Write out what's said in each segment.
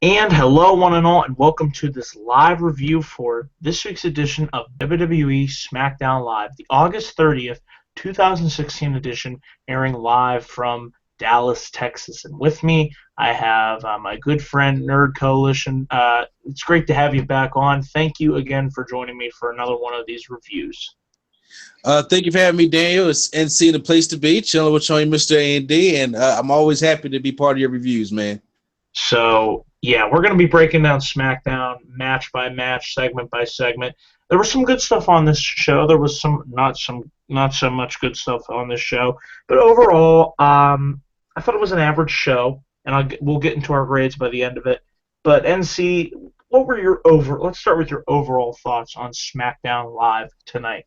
And hello, one and all, and welcome to this live review for this week's edition of WWE SmackDown Live, the August 30th, 2016 edition, airing live from Dallas, Texas. And with me, I have my good friend, Nerd Coalition. It's great to have you back on. Thank you again for joining me for another one of these reviews. Thank you for having me, Daniel. It's NC, the place to be. Chilling with you, Mr. A&D, and I'm always happy to be part of your reviews, man. So, yeah, we're going to be breaking down SmackDown match by match, segment by segment. There was some good stuff on this show. There was not so much good stuff on this show, but overall, I thought it was an average show, and we'll get into our grades by the end of it. But NC, let's start with your overall thoughts on SmackDown Live tonight.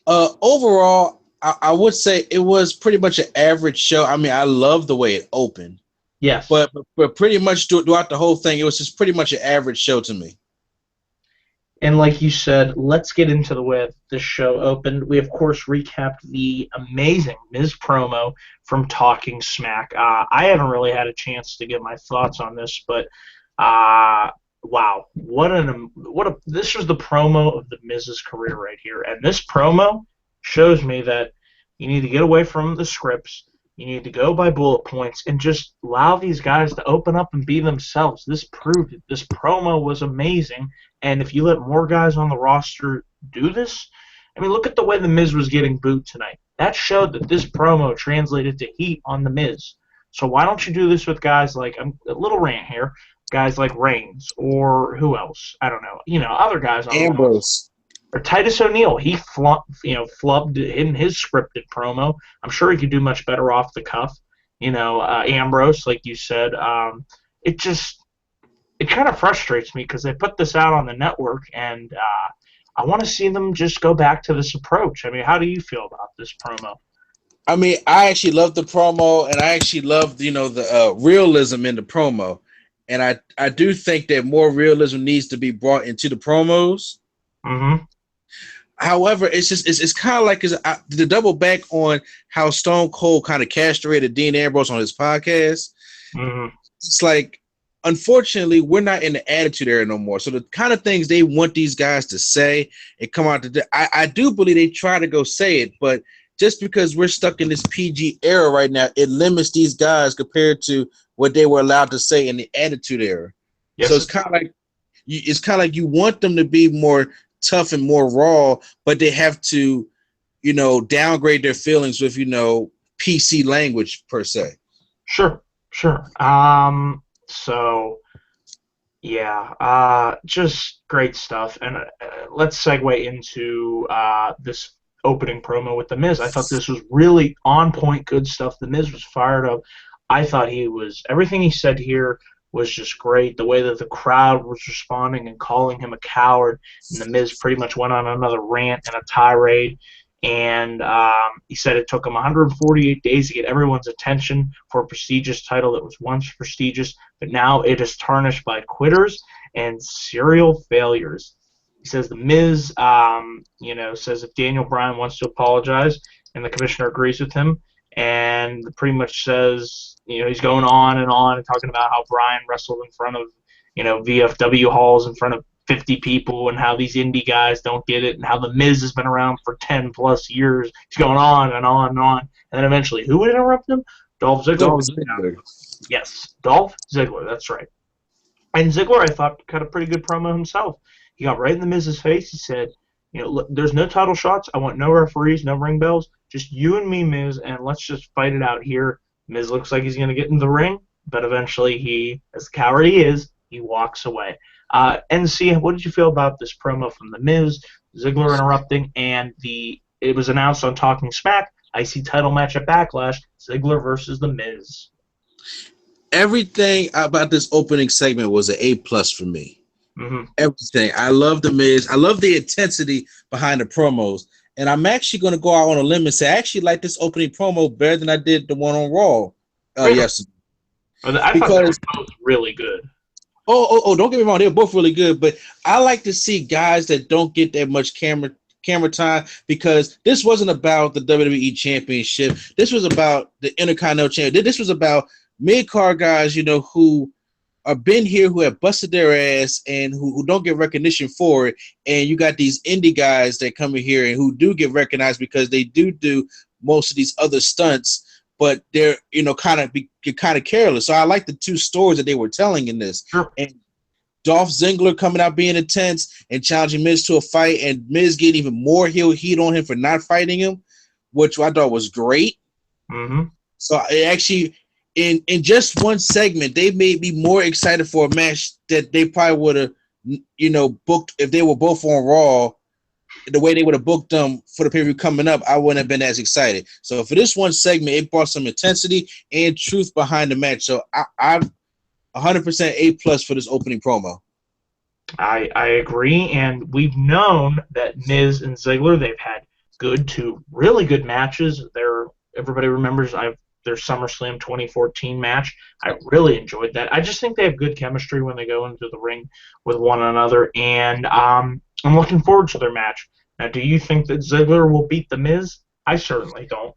Overall, I would say it was pretty much an average show. I mean, I love the way it opened. Yes. But pretty much throughout the whole thing, it was just pretty much an average show to me. And like you said, let's get into the way this show opened. We, of course, recapped the amazing Miz promo from Talking Smack. I haven't really had a chance to get my thoughts on this, but wow, this was the promo of the Miz's career right here. And this promo shows me that you need to get away from the scripts. You need to go by bullet points and just allow these guys to open up and be themselves. This proved it. This promo was amazing. And if you let more guys on the roster do this, I mean, look at the way The Miz was getting booed tonight. That showed that this promo translated to heat on The Miz. So why don't you do this with guys like, a little rant here, guys like Reigns or who else? I don't know. Other guys on Ambrose. Or Titus O'Neil, he flubbed in his scripted promo. I'm sure he could do much better off the cuff. Ambrose, like you said, it kind of frustrates me because they put this out on the network, and I want to see them just go back to this approach. I mean, how do you feel about this promo? I mean, I actually love the promo, and I actually love the realism in the promo, and I do think that more realism needs to be brought into the promos. Mm-hmm. However, it's kind of like to double back on how Stone Cold kind of castrated Dean Ambrose on his podcast. Mm-hmm. It's like, unfortunately, we're not in the attitude era no more. So the kind of things they want these guys to say and come out to do, I do believe they try to go say it, but just because we're stuck in this PG era right now, it limits these guys compared to what they were allowed to say in the attitude era. Yes. So it's kind of like you want them to be more tough and more raw, but they have to, downgrade their feelings with, PC language per se. Sure. So, yeah, just great stuff. And let's segue into this opening promo with The Miz. I thought this was really on point, good stuff. The Miz was fired up. I thought everything he said here was just great. The way that the crowd was responding and calling him a coward, and The Miz pretty much went on another rant and a tirade. And he said it took him 148 days to get everyone's attention for a prestigious title that was once prestigious, but now it is tarnished by quitters and serial failures. He says The Miz, says if Daniel Bryan wants to apologize, and the commissioner agrees with him, and pretty much says, he's going on and talking about how Bryan wrestled in front of, VFW halls in front of 50 people and how these indie guys don't get it and how The Miz has been around for 10 plus years. He's going on and on and on. And then eventually, who would interrupt him? Dolph Ziggler. Yes, Dolph Ziggler, that's right. And Ziggler, I thought, cut a pretty good promo himself. He got right in The Miz's face. He said, look, there's no title shots. I want no referees, no ring bells. Just you and me, Miz, and let's just fight it out here. Miz looks like he's going to get in the ring, but eventually he, as the coward he is, he walks away. NC, what did you feel about this promo from The Miz, Ziggler interrupting, and it was announced on Talking Smack, IC title match at Backlash, Ziggler versus The Miz. Everything about this opening segment was an A+ for me. Mm-hmm. Everything. I love The Miz. I love the intensity behind the promos. And I'm actually going to go out on a limb and say I actually like this opening promo better than I did the one on Raw yesterday. I thought they were both really good. Oh, don't get me wrong. They're both really good. But I like to see guys that don't get that much camera time because this wasn't about the WWE Championship. This was about the Intercontinental Championship. This was about mid-card guys, who are been here who have busted their ass and who don't get recognition for it, and you got these indie guys that come in here and who do get recognized because they do most of these other stunts, but they're kind of careless. So I like the two stories that they were telling in this, Sure. and Dolph Ziggler coming out being intense and challenging Miz to a fight, and Miz getting even more heel heat on him for not fighting him, which I thought was great. Mm-hmm. So it actually, in just one segment, they made me more excited for a match that they probably would have, booked if they were both on Raw. The way they would have booked them for the pay-per-view coming up, I wouldn't have been as excited. So for this one segment, it brought some intensity and truth behind the match. So I'm 100% A+ for this opening promo. I agree, and we've known that Miz and Ziggler, they've had good to really good matches. Everybody remembers their SummerSlam 2014 match. I really enjoyed that. I just think they have good chemistry when they go into the ring with one another, and I'm looking forward to their match. Now, do you think that Ziggler will beat The Miz? I certainly don't.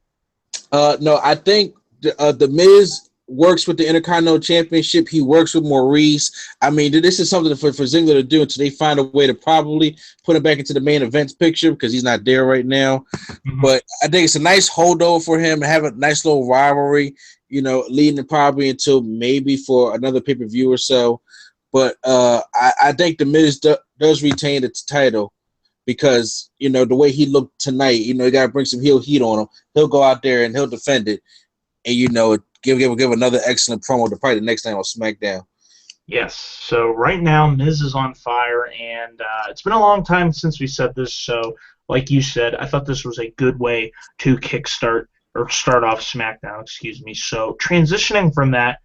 No, I think the Miz works with the Intercontinental Championship. He works with Maurice. I mean, this is something for Ziggler to do until they find a way to probably put him back into the main events picture because he's not there right now. Mm-hmm. But I think it's a nice holdover for him to have a nice little rivalry, leading probably until maybe for another pay-per-view or so. But I think the Miz does retain the title because, the way he looked tonight, you got to bring some heel heat on him. He'll go out there and he'll defend it. And, give another excellent promo to probably the next time on SmackDown. Yes. So right now, Miz is on fire, and it's been a long time since we said this. So, like you said, I thought this was a good way to start off SmackDown. Excuse me. So transitioning from that,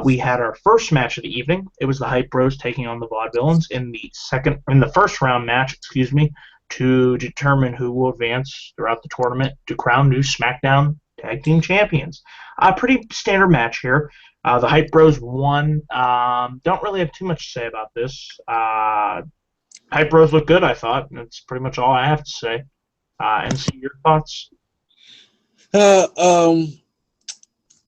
we had our first match of the evening. It was the Hype Bros taking on the Vaudevillains in the first round match. Excuse me, to determine who will advance throughout the tournament to crown new SmackDown Tag Team Champions. Pretty standard match here. The Hype Bros won. Don't really have too much to say about this. Hype Bros look good, I thought. That's pretty much all I have to say. And see your thoughts?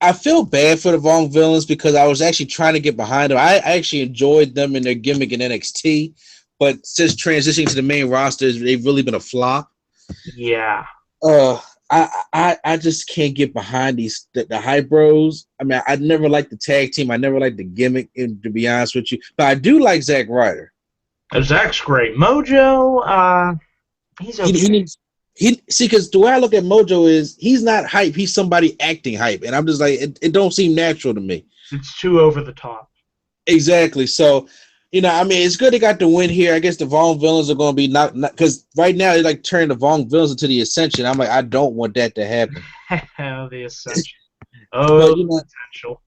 I feel bad for the Vaudevillains because I was actually trying to get behind them. I actually enjoyed them in their gimmick in NXT, but since transitioning to the main roster, they've really been a flop. Yeah. I just can't get behind the Hype Bros. I mean, I never liked the tag team. I never liked the gimmick, to be honest with you. But I do like Zack Ryder. Zach's great. Mojo, he's okay. Because the way I look at Mojo is he's not hype. He's somebody acting hype. And I'm just like, it don't seem natural to me. It's too over the top. Exactly. So, I mean, it's good they got the win here. I guess the Vaudevillains are going to be not because right now they're like turning the Vaudevillains into the Ascension. I'm like, I don't want that to happen. The Ascension. Oh, but, potential.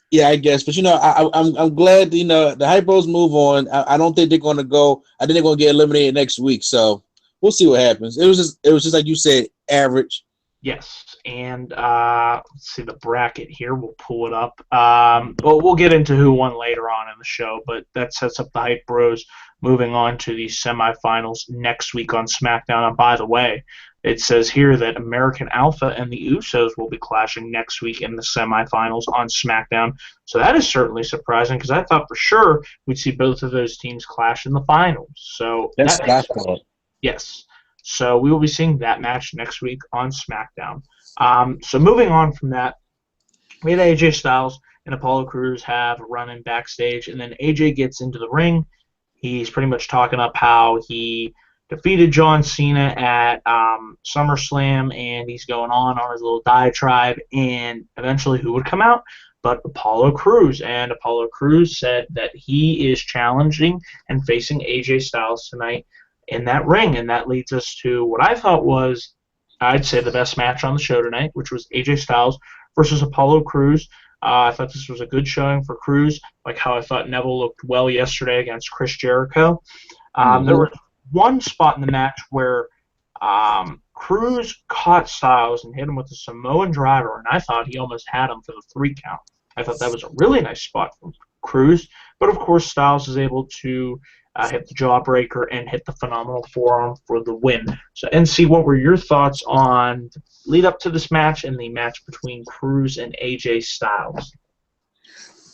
Yeah, I guess. But I'm glad the Hype Bros move on. I don't think they're going to go. I think they're going to get eliminated next week. So we'll see what happens. It was just like you said, average. Yes, and let's see the bracket here. We'll pull it up. Well, we'll get into who won later on in the show, but that sets up the Hype Bros moving on to the semifinals next week on SmackDown. And by the way, it says here that American Alpha and the Usos will be clashing next week in the semifinals on SmackDown. So that is certainly surprising because I thought for sure we'd see both of those teams clash in the finals. So that's cool. Yes. So we will be seeing that match next week on SmackDown. So moving on from that, we had AJ Styles and Apollo Crews have a run-in backstage, and then AJ gets into the ring. He's pretty much talking up how he defeated John Cena at SummerSlam, and he's going on his little diatribe, and eventually who would come out? But Apollo Crews. And Apollo Crews said that he is challenging and facing AJ Styles tonight in that ring, and that leads us to what I thought was, I'd say, the best match on the show tonight, which was AJ Styles versus Apollo Crews. I thought this was a good showing for Crews, like how I thought Neville looked well yesterday against Chris Jericho. There was one spot in the match where Crews caught Styles and hit him with a Samoan driver, and I thought he almost had him for the 3 count. I thought that was a really nice spot from Crews, but of course Styles is able to hit the jawbreaker and hit the phenomenal forearm for the win. So, NC, what were your thoughts on the lead up to this match and the match between Crews and AJ Styles?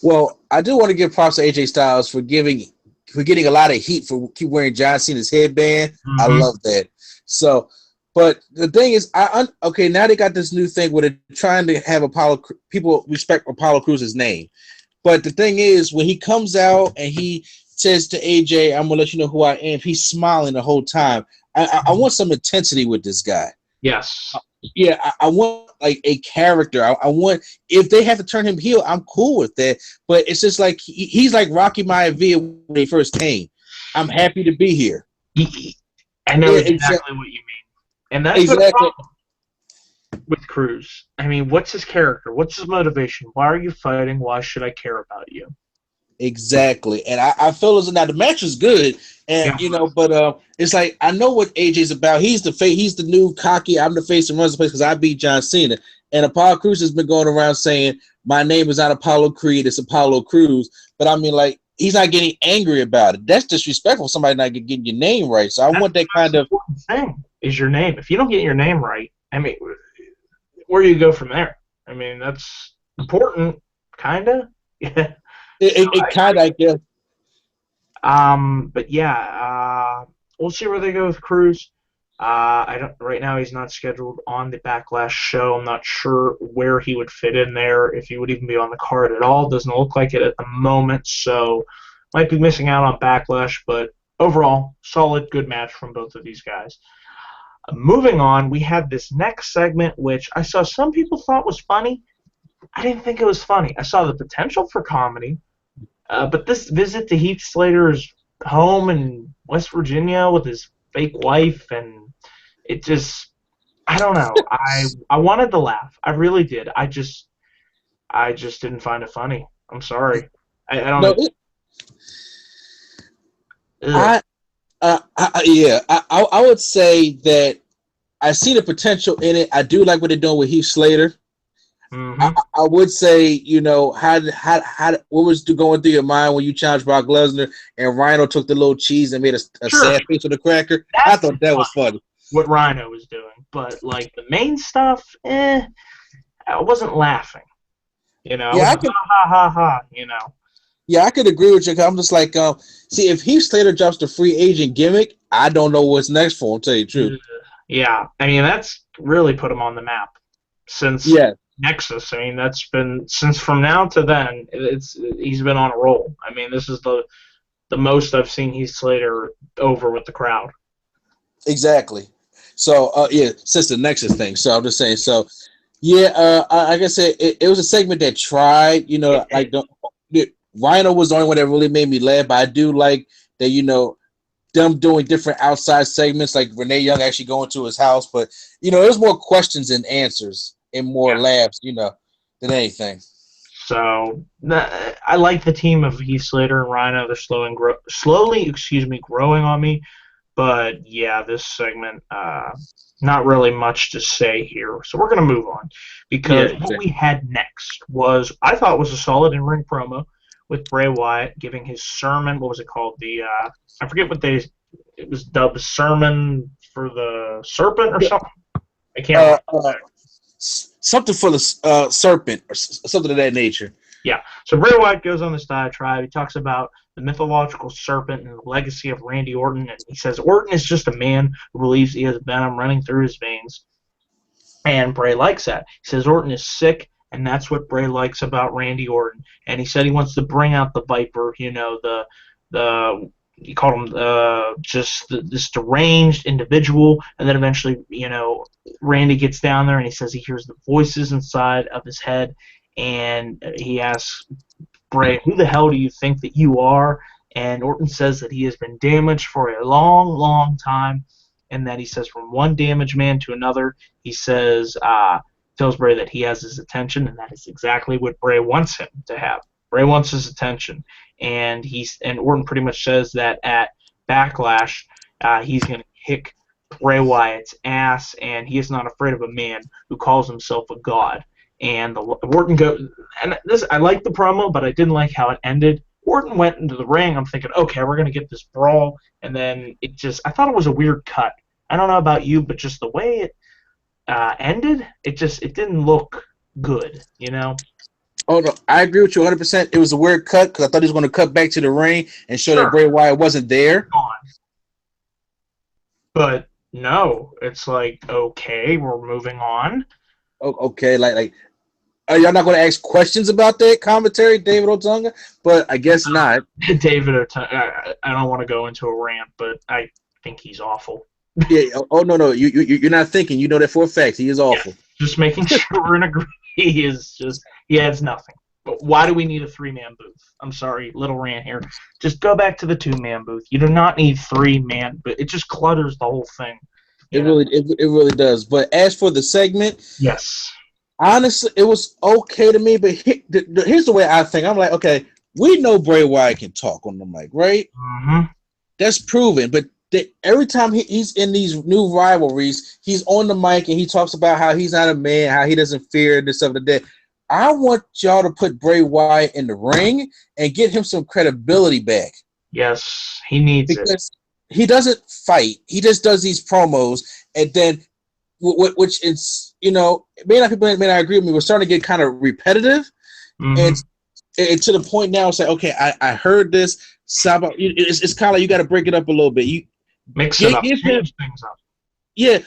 Well, I do want to give props to AJ Styles for getting a lot of heat for keep wearing John Cena's headband. I Hmm. love that. So, but the thing is, okay, now they got this new thing where they're trying to have people respect Apollo Crews' name. But the thing is, when he comes out and he says to AJ, "I'm gonna let you know who I am," he's smiling the whole time. I want some intensity with this guy. Yes. Yeah, I want like a character. I want if they have to turn him heel, I'm cool with that. But it's just like he's like Rocky Maivia when he first came. I'm happy to be here. I know Yeah, exactly what you mean, and that's been a exactly, problem with Cruz. I mean, what's his character? What's his motivation? Why are you fighting? Why should I care about you? exactly. And I feel as though now the match is good, and Yeah. but it's like I know what AJ's about. He's the face. He's the new cocky. I'm the face and runs the place because I beat John Cena. And Apollo Cruz has been going around saying my name is not Apollo Creed, it's Apollo Cruz. But I mean, like he's not getting angry about it. That's disrespectful. Somebody not getting your name right. So I That's want that the most kind of important thing is your name. If you don't get your name right, I mean, where do you go from there? I mean, that's important, kinda. Yeah. So it kind of I guess. but yeah, we'll see where they go with Cruz. I don't right now. He's not scheduled on the Backlash show. I'm not sure where he would fit in there, if he would even be on the card at all. Doesn't look like it at the moment, so might be missing out on Backlash. But overall, solid, good match from both of these guys. Moving on, we have this next segment, which I saw some people thought was funny. I didn't think it was funny. I saw the potential for comedy, but this visit to Heath Slater's home in West Virginia with his fake wife, and it just, I don't know. I wanted to laugh. I really did. I just didn't find it funny. I'm sorry. I don't No, know. Ugh. I, yeah, I would say that I see the potential in it. I do like what they're doing with Heath Slater. I, Mm-hmm. I would say, what was going through your mind when you challenged Brock Lesnar and Rhino took the little cheese and made a Sure, sad face with a cracker? I that's thought that was funny funny. what Rhino was doing, but like the main stuff, I wasn't laughing. I Yeah, I wasn't could. ha ha ha ha. Yeah, I could agree with you. 'Cause I'm just like, see, if Heath Slater drops the free agent gimmick, I don't know what's next for him. To tell you the truth. Ugh. Yeah, I mean that's really put him on the map since Yeah, Nexus. I mean that's been since from now to then. He's been on a roll. I mean this is the most I've seen Heath Slater over with the crowd. exactly. So, yeah, since the Nexus thing. So I'm just saying. So, yeah, like I said, it was a segment that tried. It Like did. Rhino was the only one that really made me laugh. But I do like that. Them doing different outside segments, like Renee Young actually going to his house. But there's more questions and answers and more Yeah. laughs. Than anything. So I like the team of Heath Slater and Rhino. They're slowly, growing on me. But yeah, this segment, not really much to say here. So we're going to move on Yeah, because what we had next I thought was a solid in-ring promo with Bray Wyatt giving his sermon. What was it called? I forget it was dubbed Sermon for the Serpent or something. I can't uh, remember. uh, something for the serpent or something of that nature. Yeah. So Bray Wyatt goes on this diatribe. He talks about the mythological serpent and the legacy of Randy Orton, and he says Orton is just a man who believes he has venom running through his veins, and Bray likes that. He says Orton is sick, and that's what Bray likes about Randy Orton. And he said he wants to bring out the Viper, the he called him this deranged individual, and then eventually, Randy gets down there and he says he hears the voices inside of his head, and he asks Bray, who the hell do you think that you are? And Orton says that he has been damaged for a long, long time, and that he says from one damaged man to another, he says, tells Bray that he has his attention, and that is exactly what Bray wants him to have. Bray wants his attention, and Orton pretty much says that at Backlash, he's going to kick Bray Wyatt's ass, and he is not afraid of a man who calls himself a god. And Orton goes, and this I liked the promo, but I didn't like how it ended. Orton went into the ring. I'm thinking, okay, we're gonna get this brawl, and then I thought it was a weird cut. I don't know about you, but just the way it ended, it didn't look good. Oh no, I agree with you 100%. It was a weird cut because I thought he was going to cut back to the ring and show that Sure, Bray Wyatt wasn't there. gone. But no, it's like, okay, we're moving on. Okay, like are y'all not going to ask questions about that commentary, David Otunga? But I guess not. David, I don't want to go into a rant, but I think he's awful. Yeah. Oh no, you're not thinking. You know that for a fact. He is Yeah, awful. just making sure we're in agreement. He adds nothing. But why do we need a three-man booth? I'm sorry, little rant here. Just go back to the two-man booth. You do not need three-man, but it just clutters the whole thing. It You know? it really does. But as for the segment, Yes. honestly, it was okay to me. But here's the way I think. I'm like, okay, we know Bray Wyatt can talk on the mic, right? Mm-hmm. That's proven. But every time he's in these new rivalries, he's on the mic and he talks about how he's not a man, how he doesn't fear this stuff like that. I want y'all to put Bray Wyatt in the ring and get him some credibility back. Yes, he needs it. Because he doesn't fight. He just does these promos, and then, which is, people may not agree with me. We're starting to get kind of repetitive, Mm-hmm. and to the point now, it's like, okay, I heard this. It's kind of like you got to break it up a little bit. You Mix it up. give him, Change things up. yeah,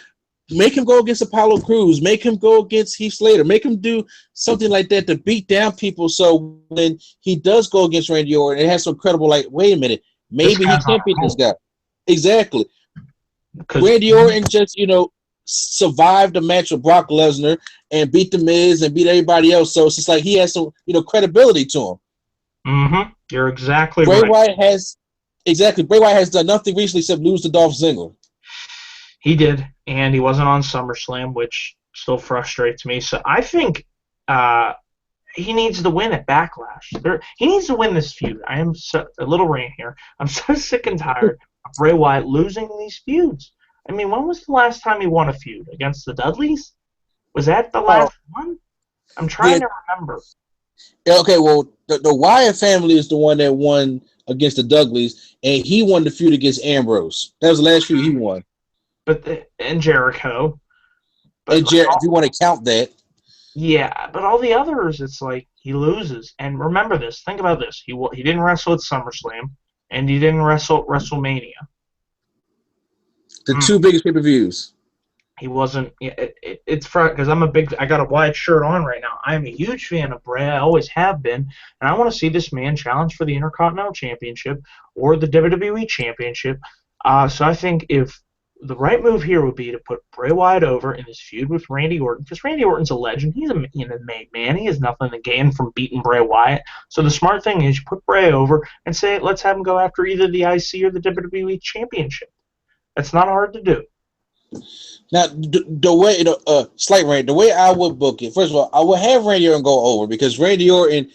make him go against Apollo Crews. Make him go against Heath Slater. Make him do something like that to beat down people. So when he does go against Randy Orton, it has some credible, like, wait a minute, maybe he can't beat this guy. Exactly. Randy Orton just, survived the match with Brock Lesnar and beat The Miz and beat everybody else. So it's just like he has some, credibility to him. Mm-hmm. You're exactly Bray right. Wyatt has done nothing recently except lose to Dolph Ziggler. He did, and he wasn't on SummerSlam, which still frustrates me. So I think he needs to win at Backlash. He needs to win this feud. I am a little rant here. I'm so sick and tired of Bray Wyatt losing these feuds. I mean, when was the last time he won a feud? Against the Dudleys? Was that the last one? I'm trying to remember. Okay, well, the Wyatt family is the one that won against the Dudleys, and he won the feud against Ambrose. That was the last feud he won. And Jericho. And if you want to count that. Yeah, but all the others, it's like he loses. And remember this. Think about this. He didn't wrestle at SummerSlam, and he didn't wrestle at WrestleMania. The two biggest pay-per-views. He wasn't. It's front because I got a Wyatt shirt on right now. I am a huge fan of Bray. I always have been, and I want to see this man challenge for the Intercontinental Championship or the WWE Championship. So I think if the right move here would be to put Bray Wyatt over in this feud with Randy Orton, because Randy Orton's a legend. He's a made man. He has nothing to gain from beating Bray Wyatt. So the smart thing is you put Bray over and say, let's have him go after either the IC or the WWE Championship. That's not hard to do. Now, the way, slight rant, the way I would book it, first of all, I would have Randy Orton go over because Randy Orton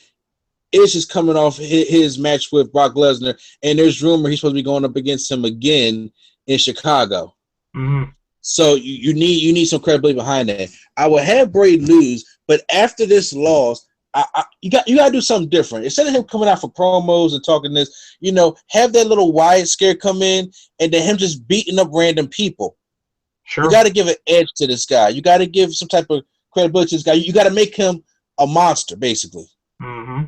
is just coming off his match with Brock Lesnar, and there's rumor he's supposed to be going up against him again in Chicago. Mm-hmm. So you need some credibility behind that. I would have Bray lose, but after this loss, you got to do something different. Instead of him coming out for promos and talking this, have that little Wyatt scare come in, and then him just beating up random people. Sure. You got to give an edge to this guy. You got to give some type of credibility to this guy. You got to make him a monster, basically. Mm-hmm.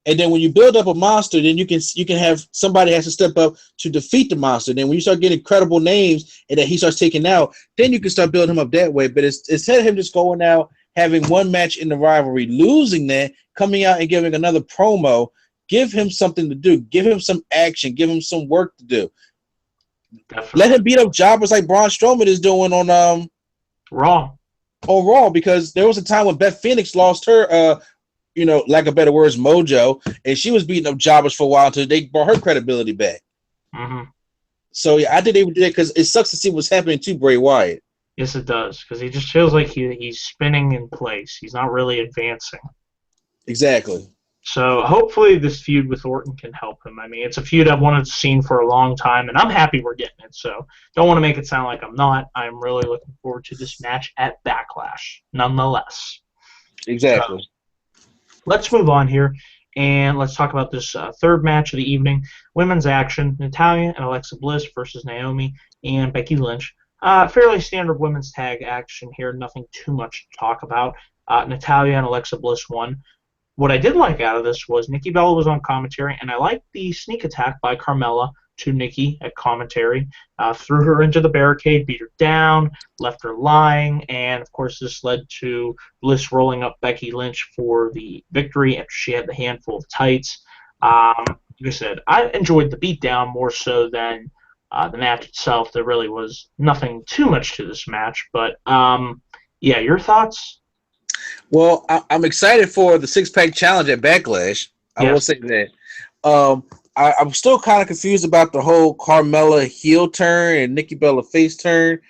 And then when you build up a monster, then you can have somebody has to step up to defeat the monster. Then when you start getting credible names and that he starts taking out, then you can start building him up that way. But instead of him just going out, having one match in the rivalry, losing that, coming out and giving another promo, give him something to do. Give him some action. Give him some work to do. Definitely. Let him beat up jobbers like Braun Strowman is doing on Raw. On Raw, because there was a time when Beth Phoenix lost her lack of better words, mojo, and she was beating up jobbers for a while until they brought her credibility back. Mm-hmm. So yeah, I think they would do that because it sucks to see what's happening to Bray Wyatt. Yes, it does, because he just feels like he's spinning in place. He's not really advancing. Exactly. So hopefully this feud with Orton can help him. I mean, it's a feud I've wanted to see for a long time, and I'm happy we're getting it. So don't want to make it sound like I'm not. I'm really looking forward to this match at Backlash, nonetheless. Exactly. Let's move on here, and let's talk about this third match of the evening. Women's action, Natalya and Alexa Bliss versus Naomi and Becky Lynch. Fairly standard women's tag action here, nothing too much to talk about. Natalya and Alexa Bliss won. what I did like out of this was Nikki Bella was on commentary, and I liked the sneak attack by Carmella to Nikki at commentary. Threw her into the barricade, beat her down, left her lying, and of course this led to Bliss rolling up Becky Lynch for the victory after she had the handful of tights. Like I said, I enjoyed the beatdown more so than the match itself. There really was nothing too much to this match, but yeah, your thoughts? Well, I'm excited for the six-pack challenge at Backlash. I will say that. I'm still kind of confused about the whole Carmella heel turn and Nikki Bella face turn.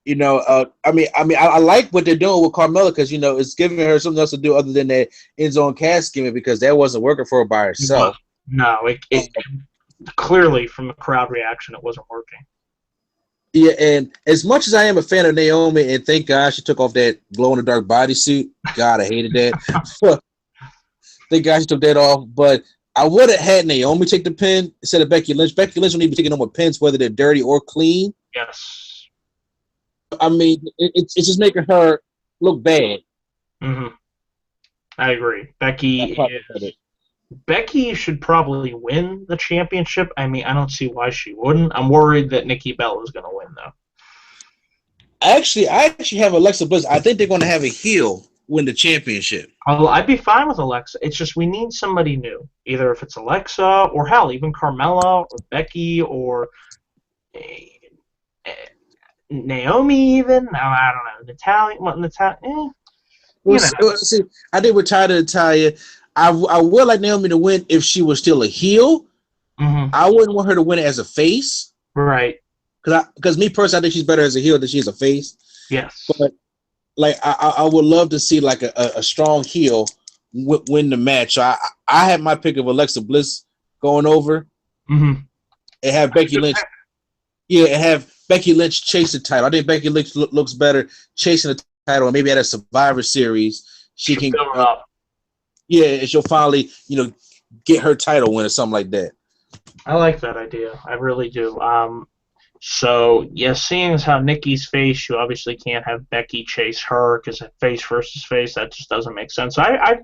I like what they're doing with Carmella because it's giving her something else to do other than that end zone cash gimmick because that wasn't working for her by herself. No, it clearly from the crowd reaction, it wasn't working. Yeah, and as much as I am a fan of Naomi, and thank God she took off that glow-in-the-dark bodysuit. God, I hated that. Thank God she took that off. But I would have had Naomi take the pin instead of Becky Lynch. Becky Lynch don't need to be taking no more pins, whether they're dirty or clean. Yes. I mean, it's just making her look bad. Mm-hmm. I agree. Becky should probably win the championship. I mean, I don't see why she wouldn't. I'm worried that Nikki Bella is going to win, though. I actually have Alexa Bliss. I think they're going to have a heel win the championship. I'd be fine with Alexa. It's just we need somebody new. Either if it's Alexa or, hell, even Carmella or Becky or Naomi even. I don't know. Natalia. See, I think we're tired of Natalia. I would like Naomi to win if she was still a heel. Mm-hmm. I wouldn't want her to win as a face. Right. Because me personally, I think she's better as a heel than she is a face. Yes. But like I would love to see like a strong heel win the match. So I had my pick of Alexa Bliss going over. Mm-hmm. And have Becky Lynch. Yeah, and have Becky Lynch chase the title. I think Becky Lynch looks better chasing the title, and maybe at a Survivor Series she can. Yeah, and she'll finally, get her title win or something like that. I like that idea. I really do. So, seeing as how Nikki's face, you obviously can't have Becky chase her because face versus face, that just doesn't make sense. So I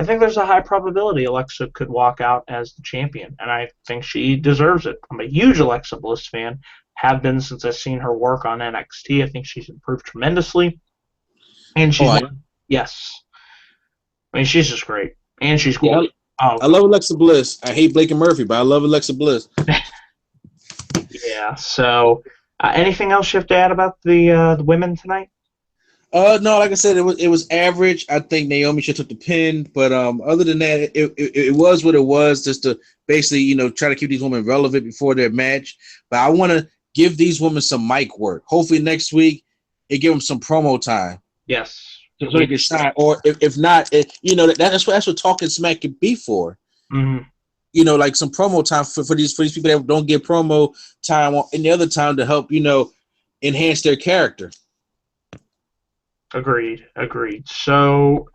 think there's a high probability Alexa could walk out as the champion, and I think she deserves it. I'm a huge Alexa Bliss fan, have been since I've seen her work on NXT. I think she's improved tremendously. And she's yes. I mean, she's just great. And she's cool. Yeah, I love Alexa Bliss. I hate Blake and Murphy, but I love Alexa Bliss. Yeah. So, anything else you have to add about the women tonight? No, like I said, it was average. I think Naomi should have took the pin, but other than that, it was what it was. Just to basically, try to keep these women relevant before their match. But I want to give these women some mic work. Hopefully next week, it give them some promo time. Yes. So they can shine, or if not, that's what Talking Smack can be for. Mm-hmm. Like some promo time for these people that don't get promo time any other time to help enhance their character. Agreed. So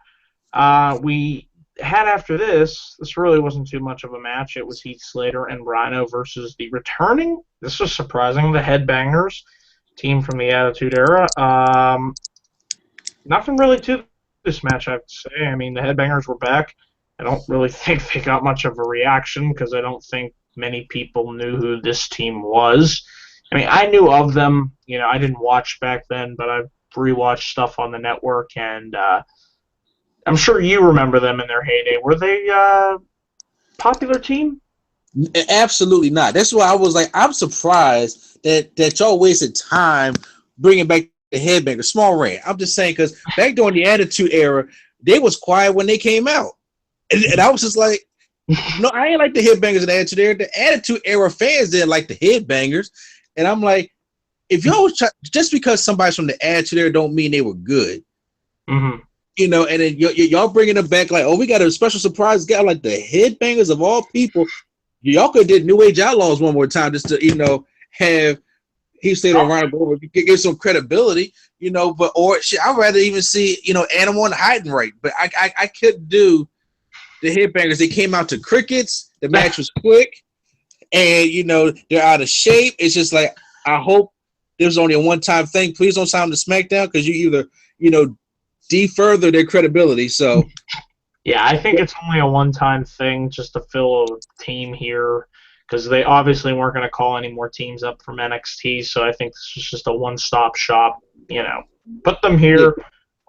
we had after this really wasn't too much of a match. It was Heath Slater and Rhino versus the returning. This was surprising. The Headbangers team from the Attitude Era. Nothing really to this match, I have to say. I mean, the Headbangers were back. I don't really think they got much of a reaction because I don't think many people knew who this team was. I mean, I knew of them. I didn't watch back then, but I've rewatched stuff on the network, and I'm sure you remember them in their heyday. Were they a popular team? Absolutely not. That's why I was like, I'm surprised that y'all wasted time bringing back the Headbangers. Small rant. I'm just saying because back during the Attitude Era, they was quiet when they came out. And I was just like, no, I ain't like the Headbangers in the Attitude Era. The Attitude Era fans didn't like the Headbangers. And I'm like, if y'all just because somebody's from the Attitude Era don't mean they were good. Mm-hmm. And then y'all bringing them back like, oh, we got a special surprise guy like the Headbangers of all people. Y'all could have did New Age Outlaws one more time just to, have he stayed around over, give some credibility, I'd rather even see, Animal and Hiding Right. But I couldn't do the Headbangers. They came out to crickets. The match was quick. And, they're out of shape. It's just like, I hope there's only a one-time thing. Please don't sign them to SmackDown because you either, defurther their credibility. So Yeah, I think it's only a one-time thing just to fill a team here because they obviously weren't going to call any more teams up from NXT. So I think this was just a one-stop shop. Put them Yeah. here.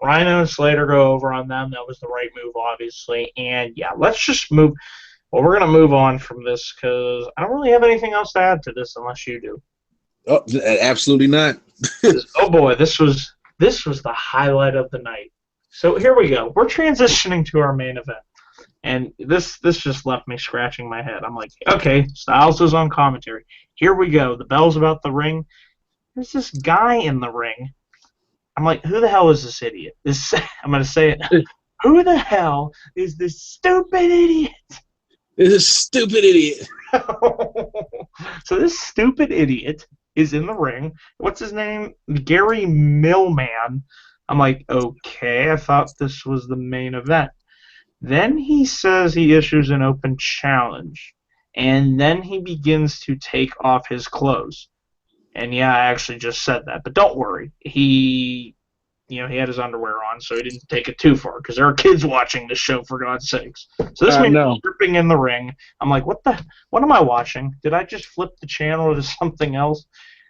Rhino and Slater go over on them. That was the right move, obviously. And yeah, let's just move. Well, we're going to move on from this because I don't really have anything else to add to this unless you do. Oh, absolutely not. Oh boy, this was the highlight of the night. So here we go. We're transitioning to our main event. And this just left me scratching my head. I'm like, okay, Styles is on commentary. Here we go. The bell's about the ring. There's this guy in the ring. I'm like, who the hell is this idiot? I'm gonna say it. Who the hell is this stupid idiot? This is a stupid idiot. So this stupid idiot is in the ring. What's his name? Gary Millman. I'm like, okay, I thought this was the main event. Then he says he issues an open challenge, and then he begins to take off his clothes. And yeah, I actually just said that, but don't worry. He had his underwear on, so he didn't take it too far because there are kids watching this show, for God's sakes. So this I man know. is stripping in the ring. I'm like, what am I watching? Did I just flip the channel to something else?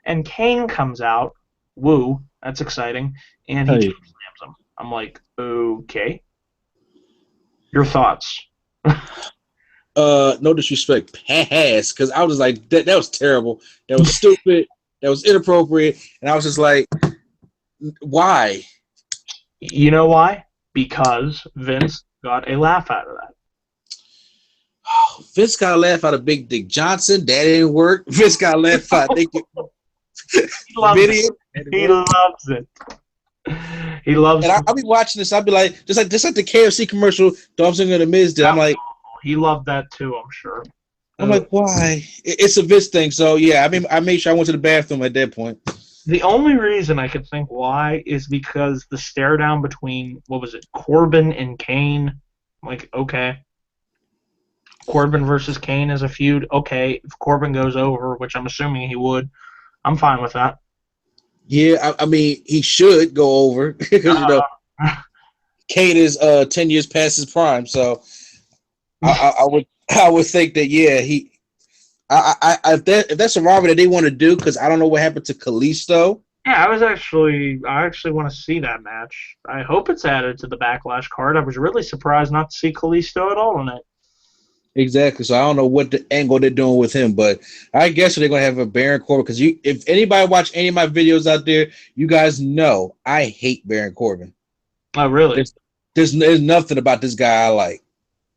And Kane comes out. Woo, that's exciting. And he Hey, choke slams him. I'm like, okay. Your thoughts? no disrespect, pass, because I was like, that was terrible. That was stupid. That was inappropriate. And I was just like, why? You know why? Because Vince got a laugh out of that. Vince got a laugh out of Big Dick Johnson. That didn't work. Vince got a laugh out of He loves video. it. He loves it. He loves And I'll be watching this. I'll be like, just like the KFC commercial Dolph Ziggler and The Miz did. he loved that too, I'm sure. I'm like, why? It's a Vince thing. So yeah, I mean, I made sure I went to the bathroom at that point. The only reason I could think why is because the stare down between, what was it, Corbin and Kane. I'm like, okay. Corbin versus Kane is a feud. Okay, if Corbin goes over, which I'm assuming he would, I'm fine with that. Yeah, I mean, he should go over because Kane is 10 years past his prime. So I would think that if that's a rivalry that they want to do, because I don't know what happened to Kalisto. Yeah, I actually want to see that match. I hope it's added to the Backlash card. I was really surprised not to see Kalisto at all in it. Exactly. So I don't know what the angle they're doing with him, but I guess they're gonna have a Baron Corbin because if anybody watch any of my videos out there, you guys know I hate Baron Corbin. Oh, really? There's nothing about this guy I like.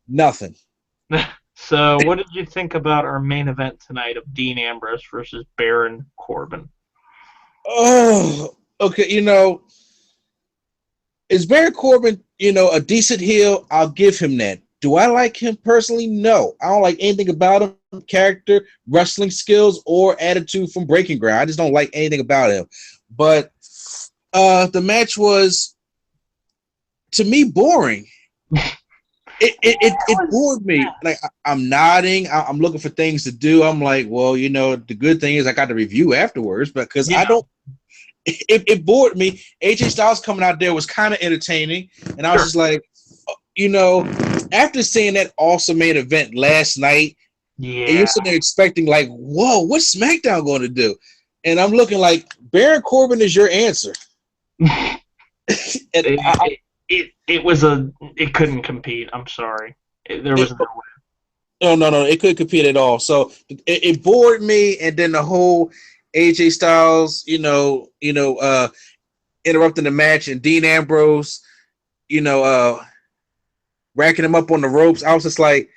Nothing. So, what did you think about our main event tonight of Dean Ambrose versus Baron Corbin? Oh, okay. Is Baron Corbin, a decent heel? I'll give him that. Do I like him personally? No. I don't like anything about him, character, wrestling skills, or attitude from Breaking Ground. I just don't like anything about him. But the match was, to me, boring. It bored me. Like, I'm nodding. I'm looking for things to do. I'm like, well, the good thing is I got the review afterwards, because I don't. It bored me. AJ Styles coming out there was kind of entertaining, and I was just like, after seeing that awesome main event last night, and you're sitting there expecting like, whoa, what's SmackDown going to do? And I'm looking like Baron Corbin is your answer. It couldn't compete. I'm sorry. There was no way. No, it couldn't compete at all. So it bored me, and then the whole AJ Styles, interrupting the match, and Dean Ambrose, racking him up on the ropes. I was just like,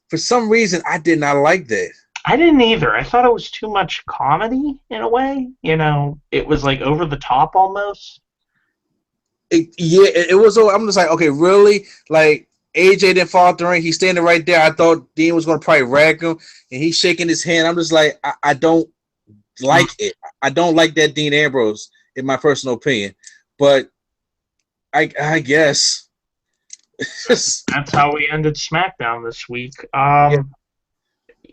for some reason, I did not like that. I didn't either. I thought it was too much comedy in a way. It was like over the top almost. It was. I'm just like, okay, really? Like, AJ didn't fall out the ring. He's standing right there. I thought Dean was going to probably rack him, and he's shaking his hand. I'm just like, I don't like it. I don't like that Dean Ambrose, in my personal opinion. But I guess. That's how we ended SmackDown this week.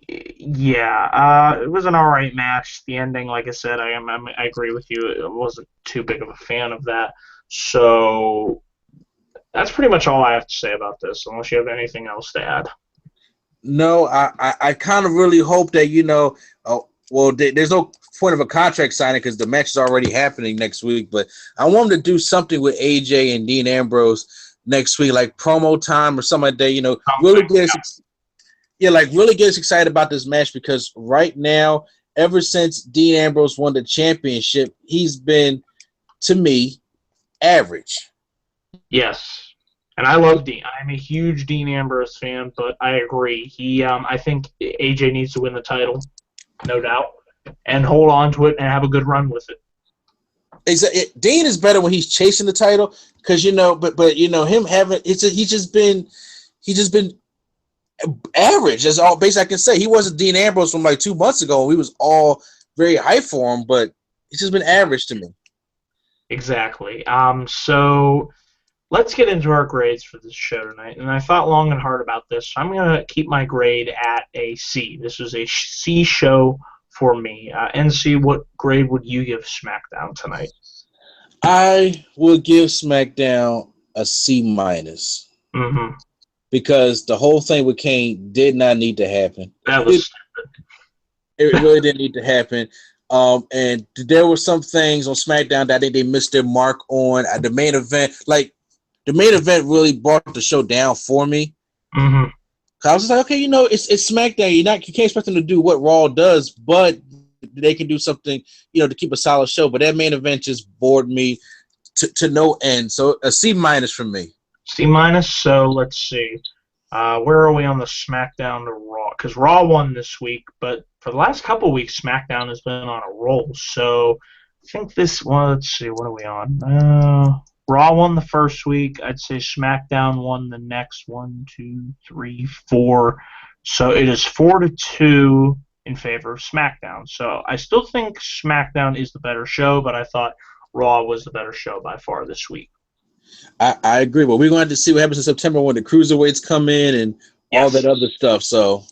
It was an alright match. The ending, like I said, I agree with you. I wasn't too big of a fan of that. So That's pretty much all I have to say about this, unless you have anything else to add. No, I kind of really hope that, there's no point of a contract signing because the match is already happening next week. But I want them to do something with AJ and Dean Ambrose next week, like promo time or something like that. Really really get us excited about this match, because right now, ever since Dean Ambrose won the championship, he's been, to me, average. Yes. And I love Dean. I'm a huge Dean Ambrose fan, but I agree. I think AJ needs to win the title, no doubt, and hold on to it and have a good run with it. Exactly. Dean is better when he's chasing the title, because him having he's just been average. That's all basically I can say. He wasn't Dean Ambrose from like 2 months ago. We was all very hyped for him, but it's just been average to me. Exactly. So let's get into our grades for this show tonight. And I thought long and hard about this, so I'm going to keep my grade at a C. This was a C show for me. NC, what grade would you give SmackDown tonight? I will give SmackDown a C minus. Mm-hmm. Because the whole thing with Kane did not need to happen. That was stupid. It really didn't need to happen. And there were some things on SmackDown that I think they missed their mark on. The main event, really brought the show down for me. Mm-hmm. I was just like, okay, it's SmackDown. You can't expect them to do what Raw does, but they can do something, to keep a solid show. But that main event just bored me to no end. So a C minus from me. C minus. So let's see. Where are we on the SmackDown to Raw? Because Raw won this week, but for the last couple of weeks, SmackDown has been on a roll. So I think let's see. What are we on? Raw won the first week. I'd say SmackDown won the next 1, 2, 3, 4. So it is 4-2 in favor of SmackDown. So I still think SmackDown is the better show, but I thought Raw was the better show by far this week. I agree. But we're going to have to see what happens in September when the cruiserweights come in and all that other stuff. So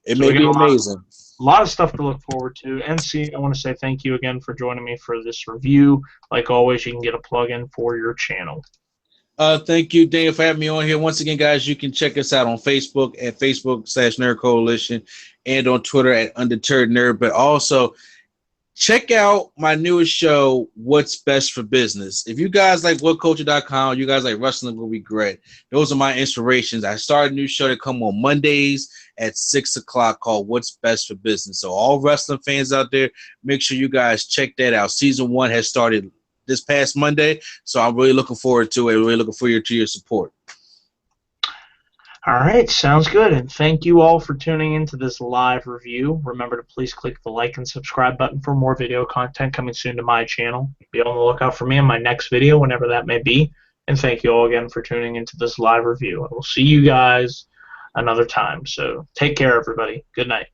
it may be amazing. A lot of stuff to look forward to. NC, I want to say thank you again for joining me for this review. Like always, you can get a plug-in for your channel. Thank you, Daniel, for having me on here. Once again, guys, you can check us out on Facebook at Facebook.com/Nerd Coalition and on Twitter at Undeterred Nerd. But also, check out my newest show, What's Best for Business. If you guys like WhatCulture.com, you guys like wrestling, will be great. Those are my inspirations. I started a new show that come on Mondays at 6 o'clock called What's Best for Business. So all wrestling fans out there, make sure you guys check that out. Season 1 has started this past Monday, so I'm really looking forward to it. Really looking forward to your support. All right, sounds good. And thank you all for tuning into this live review. Remember to please click the like and subscribe button for more video content coming soon to my channel. Be on the lookout for me in my next video, whenever that may be. And thank you all again for tuning into this live review. I will see you guys another time. So take care, everybody. Good night.